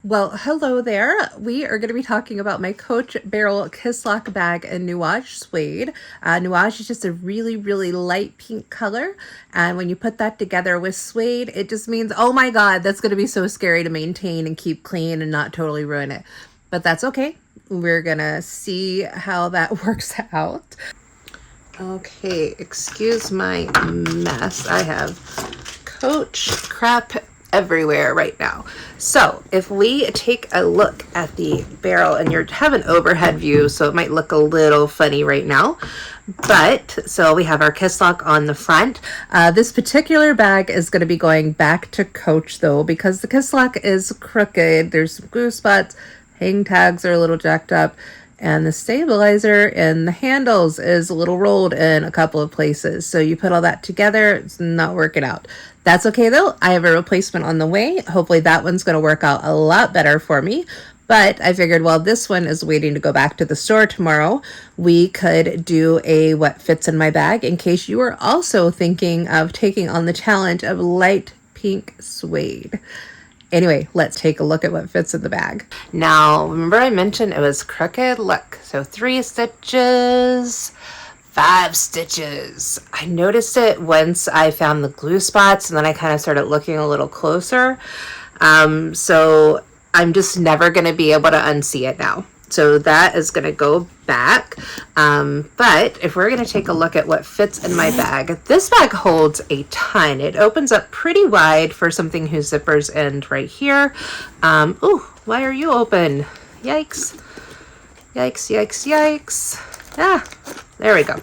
Well, hello there. We are going to be talking about my Coach Barrel Kisslock Bag in Nuage Suede. Nuage is just a really, really light pink color. And when you put that together with suede, it just means, oh my God, that's going to be so scary to maintain and keep clean and not totally ruin it. But that's okay. We're going to see how that works out. Okay, excuse my mess. I have Coach crap everywhere right now. So if we take a look at the barrel, and you have an overhead view, so it might look a little funny right now, but so we have our Kisslock on the front. This particular bag is going to be going back to Coach though, because the Kisslock is crooked. There's some glue spots, hang tags are a little jacked up, and the stabilizer in the handles is a little rolled in a couple of places. So you put all that together, it's not working out. That's okay though. I have a replacement on the way. Hopefully that one's going to work out a lot better for me. But I figured while this one is waiting to go back to the store tomorrow, we could do a what fits in my bag in case you are also thinking of taking on the challenge of light pink suede. Anyway, let's take a look at what fits in the bag. Now, remember I mentioned it was crooked? Look, so 3 stitches, 5 stitches. I noticed it once I found the glue spots, and then I kind of started looking a little closer. So I'm just never going to be able to unsee it now. So that is going to go back. But if we're going to take a look at what fits in my bag, this bag holds a ton. It opens up pretty wide for something whose zippers end right here. Oh, why are you open? Yikes. Yikes, yikes, yikes. Ah, there we go.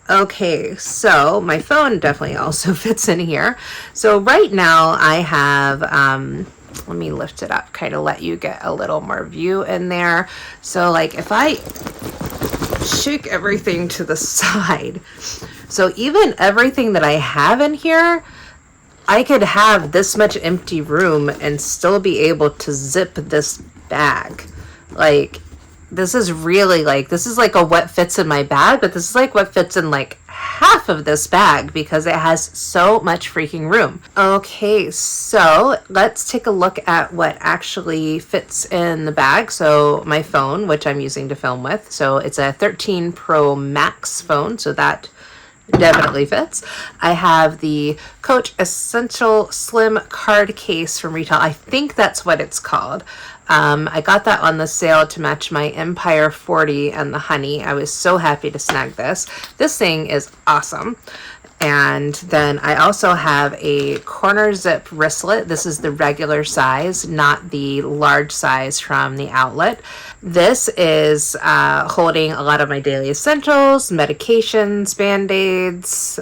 Okay, so my phone definitely also fits in here. So right now I have... let me lift it up, kind of let you get a little more view in there. So like if I shake everything to the side, so even everything that I have in here, I could have this much empty room and still be able to zip this bag. Like this is really like, this is like a what fits in my bag, but this is like what fits in like half of this bag because it has so much freaking room. Okay, so let's take a look at what actually fits in the bag. So my phone, which I'm using to film with, so it's a 13 Pro Max phone, so that definitely fits. I have the Coach Essential Slim card case from retail. I think that's what it's called. I got that on the sale to match my Empire 40 and the honey. I was so happy to snag this. This thing is awesome. And then I also have a corner zip wristlet. This is the regular size, not the large size from the outlet. This is holding a lot of my daily essentials, medications, Band-Aids,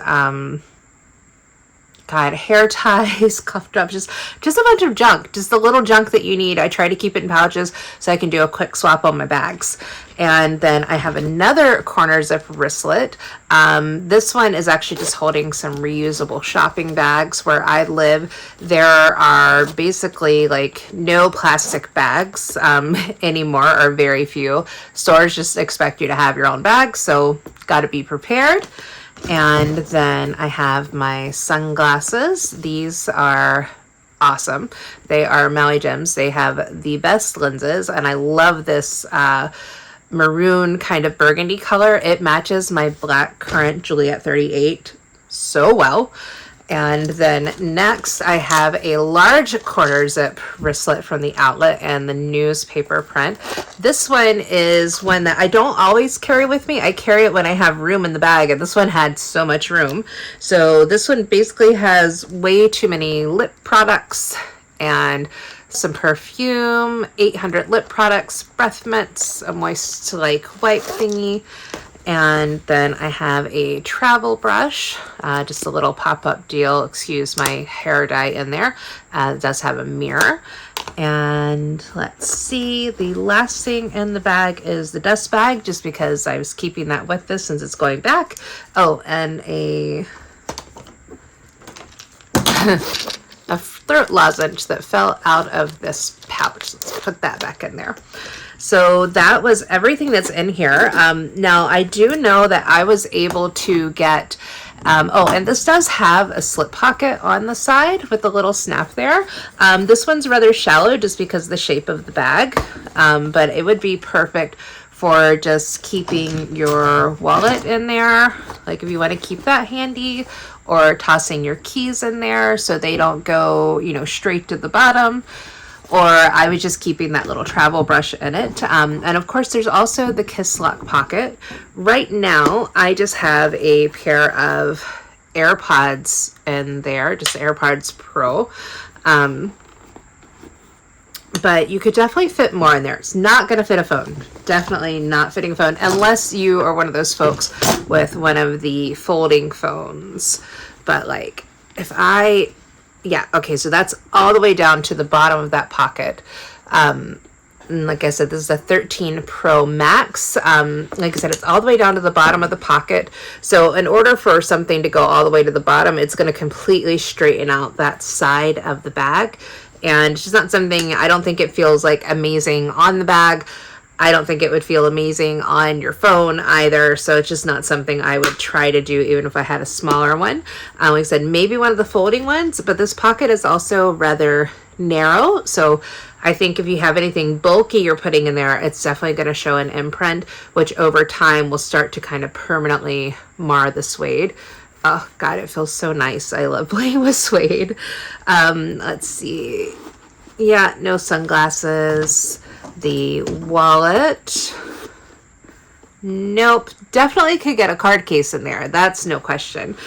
hair ties, cuff drops, just a bunch of junk, just the little junk that you need. I try to keep it in pouches so I can do a quick swap on my bags. And then I have another corner zip wristlet. This one is actually just holding some reusable shopping bags. Where I live, there are basically like no plastic bags anymore, or very few. Stores just expect you to have your own bags, so got to be prepared. And then I have my sunglasses. These are awesome. They are Maui Gems. They have the best lenses, and I love this maroon kind of burgundy color. It matches my black current Juliet 38 so well. And then next I have a large corner zip wristlet from the outlet and the newspaper print. This one is one that I don't always carry with me. I carry it when I have room in the bag, and this one had so much room. So this one basically has way too many lip products and some perfume, 800 lip products, breath mints, a moist like wipe thingy. And then I have a travel brush, just a little pop-up deal. Excuse my hair dye in there. It does have a mirror. And let's see, the last thing in the bag is the dust bag, just because I was keeping that with this since it's going back. Oh, and a throat lozenge that fell out of this pouch. Let's put that back in there. So that was everything that's in here. Now I do know that I was able to get Oh, and this does have a slip pocket on the side with a little snap there. This one's rather shallow just because of the shape of the bag, but it would be perfect for just keeping your wallet in there, like if you want to keep that handy, or tossing your keys in there so they don't go, you know, straight to the bottom. Or I was just keeping that little travel brush in it. And of course, there's also the Kisslock pocket. Right now, I just have a pair of AirPods in there, just AirPods Pro. But you could definitely fit more in there. It's not going to fit a phone. Definitely not fitting a phone unless you are one of those folks with one of the folding phones. But like if I, yeah, okay, so that's all the way down to the bottom of that pocket. And like I said, this is a 13 Pro Max. Like I said, it's all the way down to the bottom of the pocket. So in order for something to go all the way to the bottom, it's going to completely straighten out that side of the bag. And it's just not something, I don't think it feels like amazing on the bag. I don't think it would feel amazing on your phone either. So it's just not something I would try to do even if I had a smaller one. Like I said, maybe one of the folding ones, but this pocket is also rather narrow. So I think if you have anything bulky you're putting in there, it's definitely going to show an imprint, which over time will start to kind of permanently mar the suede. Oh God, it feels so nice. I love playing with suede. Let's see. Yeah, no sunglasses. The wallet. Nope. Definitely could get a card case in there. That's no question.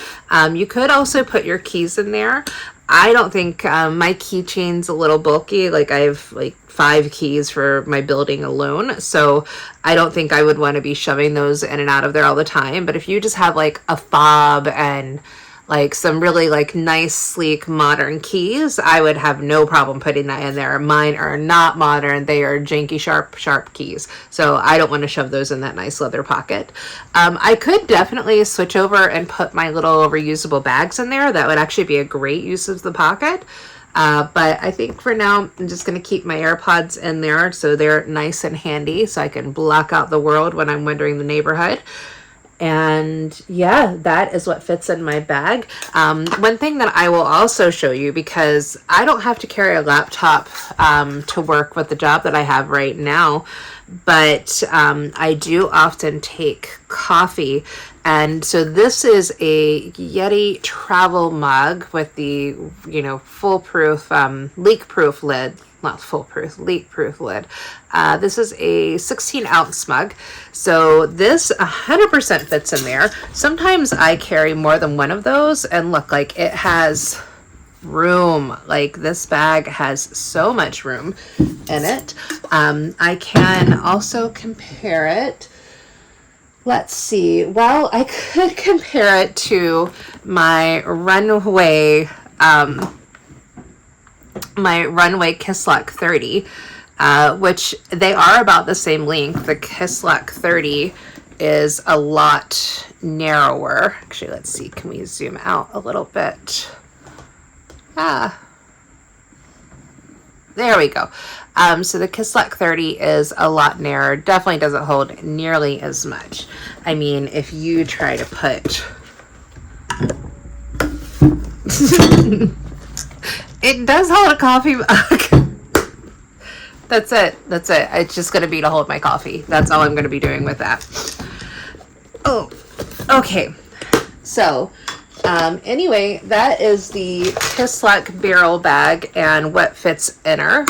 You could also put your keys in there. I don't think my keychain's a little bulky. Like I have like 5 keys for my building alone. So I don't think I would want to be shoving those in and out of there all the time. But if you just have like a fob and like some really like nice, sleek, modern keys, I would have no problem putting that in there. Mine are not modern. They are janky, sharp keys. So I don't want to shove those in that nice leather pocket. I could definitely switch over and put my little reusable bags in there. That would actually be a great use of the pocket. But I think for now, I'm just going to keep my AirPods in there so they're nice and handy so I can block out the world when I'm wandering the neighborhood. And yeah, that is what fits in my bag. One thing that I will also show you, because I don't have to carry a laptop to work with the job that I have right now, but I do often take coffee. And so this is a Yeti travel mug with the, you know, foolproof, leak-proof lid. Not foolproof, leak-proof lid. This is a 16-ounce mug. So this 100% fits in there. Sometimes I carry more than one of those, and look, like it has room. Like this bag has so much room in it. I can also compare it. Let's see. Well, I could compare it to my Runway Kisslock 30, which they are about the same length. The Kisslock 30 is a lot narrower. Actually, let's see. Can we zoom out a little bit? There we go. So the Kisslock 30 is a lot narrower. Definitely doesn't hold nearly as much. I mean, if you try to put... It does hold a coffee mug. That's it. That's it. It's just going to be to hold my coffee. That's all I'm going to be doing with that. Oh, okay. So, anyway, that is the Kisslock Barrel Bag and what fits in her.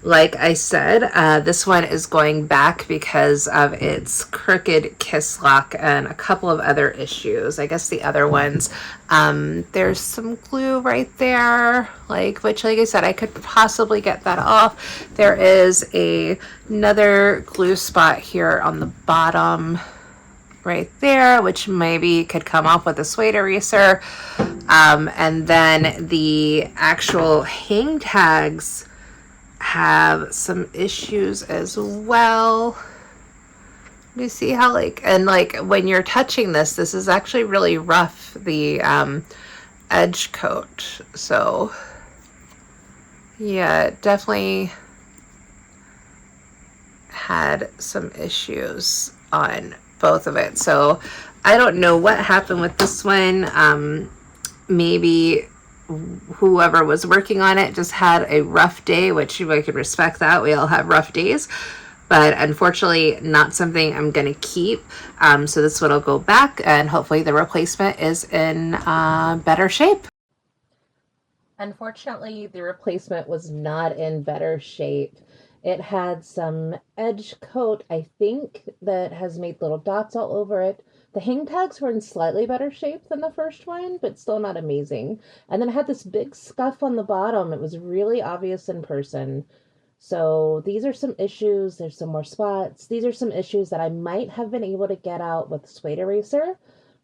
Like I said, this one is going back because of its crooked kiss lock and a couple of other issues. I guess the other ones, there's some glue right there, which I said, I could possibly get that off. There is another glue spot here on the bottom right there, which maybe could come off with a suede eraser. And then the actual hang tags have some issues as well. You see how when you're touching this is actually really rough, the edge coat. So yeah, it definitely had some issues on both of it. So I don't know what happened with this one. Maybe whoever was working on it just had a rough day, which I could respect that. We all have rough days. But unfortunately, not something I'm going to keep. So this one will go back, and hopefully the replacement is in better shape. Unfortunately, the replacement was not in better shape. It had some edge coat, I think, that has made little dots all over it. The hang tags were in slightly better shape than the first one, but still not amazing. And then it had this big scuff on the bottom. It was really obvious in person. So these are some issues. There's some more spots. These are some issues that I might have been able to get out with Suede Eraser.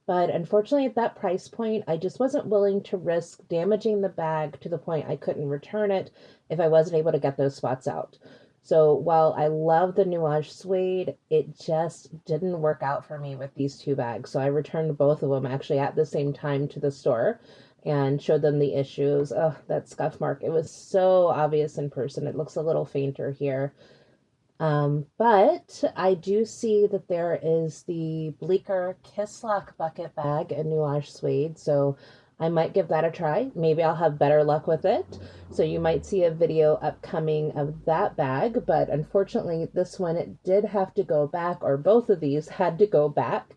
But unfortunately, at that price point, I just wasn't willing to risk damaging the bag to the point I couldn't return it if I wasn't able to get those spots out. So while I love the Nuage Suede, it just didn't work out for me with these two bags. So I returned both of them actually at the same time to the store and showed them the issues. Oh, that scuff mark. It was so obvious in person. It looks a little fainter here. But I do see that there is the Bleecker Kisslock bucket bag in Nuage Suede, so I might give that a try. Maybe I'll have better luck with it. So you might see a video upcoming of that bag, but unfortunately this one it did have to go back, or both of these had to go back.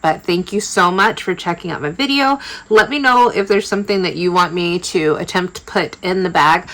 But thank you so much for checking out my video. Let me know if there's something that you want me to attempt to put in the bag.